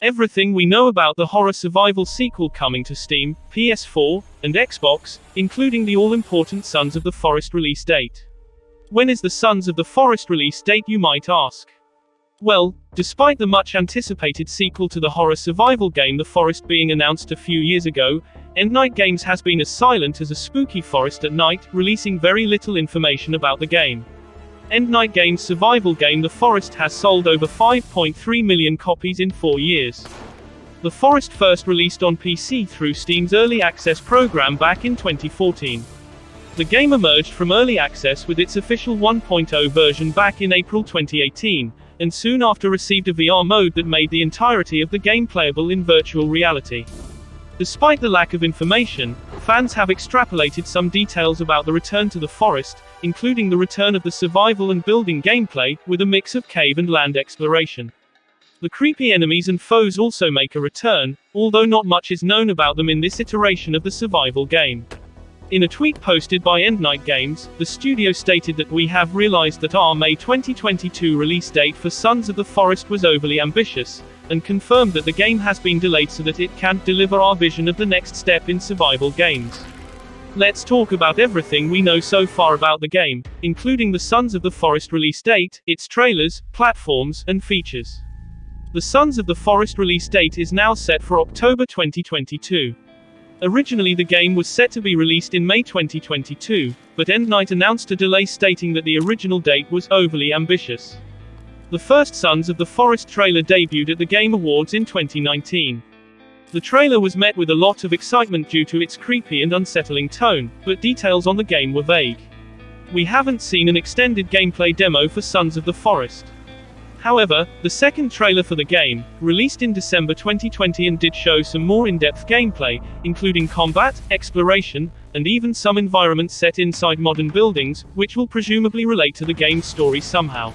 Everything we know about the horror survival sequel coming to Steam, PS4, and Xbox, including the all-important Sons of the Forest release date. When is the Sons of the Forest release date, you might ask? Well, despite the much-anticipated sequel to the horror survival game The Forest being announced a few years ago, Endnight Games has been as silent as a spooky forest at night, releasing very little information about the game. Endnight Games' survival game The Forest has sold over 5.3 million copies in 4 years. The Forest first released on PC through Steam's Early Access program back in 2014. The game emerged from Early Access with its official 1.0 version back in April 2018, and soon after received a VR mode that made the entirety of the game playable in virtual reality. Despite the lack of information, fans have extrapolated some details about the return to the forest, including the return of the survival and building gameplay, with a mix of cave and land exploration. The creepy enemies and foes also make a return, although not much is known about them in this iteration of the survival game. In a tweet posted by Endnight Games, the studio stated that "We have realized that our May 2022 release date for Sons of the Forest was overly ambitious, and confirmed that the game has been delayed so that it can deliver our vision of the next step in survival games." Let's talk about everything we know so far about the game, including the Sons of the Forest release date, its trailers, platforms, and features. The Sons of the Forest release date is now set for October 2022. Originally the game was set to be released in May 2022, but Endnight announced a delay stating that the original date was overly ambitious. The first Sons of the Forest trailer debuted at the Game Awards in 2019. The trailer was met with a lot of excitement due to its creepy and unsettling tone, but details on the game were vague. We haven't seen an extended gameplay demo for Sons of the Forest. However, the second trailer for the game, released in December 2020 and did show some more in-depth gameplay, including combat, exploration, and even some environments set inside modern buildings, which will presumably relate to the game's story somehow.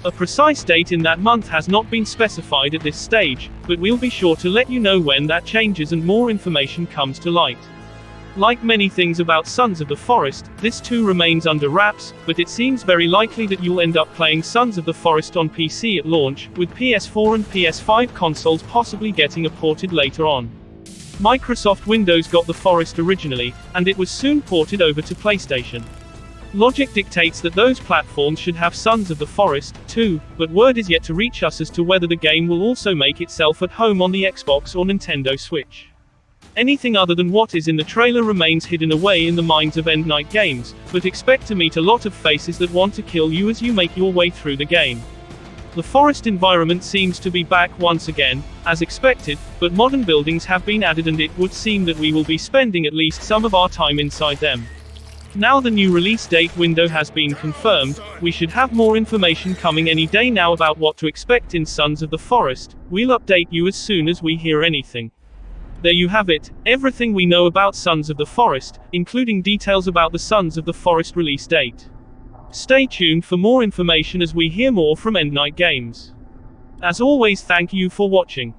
A precise date in that month has not been specified at this stage, but we'll be sure to let you know when that changes and more information comes to light. Like many things about Sons of the Forest, this too remains under wraps, but it seems very likely that you'll end up playing Sons of the Forest on PC at launch, with PS4 and PS5 consoles possibly getting a ported later on. Microsoft Windows got The Forest originally, and it was soon ported over to PlayStation. Logic dictates that those platforms should have Sons of the Forest, too, but word is yet to reach us as to whether the game will also make itself at home on the Xbox or Nintendo Switch. Anything other than what is in the trailer remains hidden away in the minds of Endnight Games, but expect to meet a lot of faces that want to kill you as you make your way through the game. The forest environment seems to be back once again, as expected, but modern buildings have been added and it would seem that we will be spending at least some of our time inside them. Now the new release date window has been confirmed, we should have more information coming any day now about what to expect in Sons of the Forest. We'll update you as soon as we hear anything. There you have it, everything we know about Sons of the Forest, including details about the Sons of the Forest release date. Stay tuned for more information as we hear more from Endnight Games. As always, thank you for watching.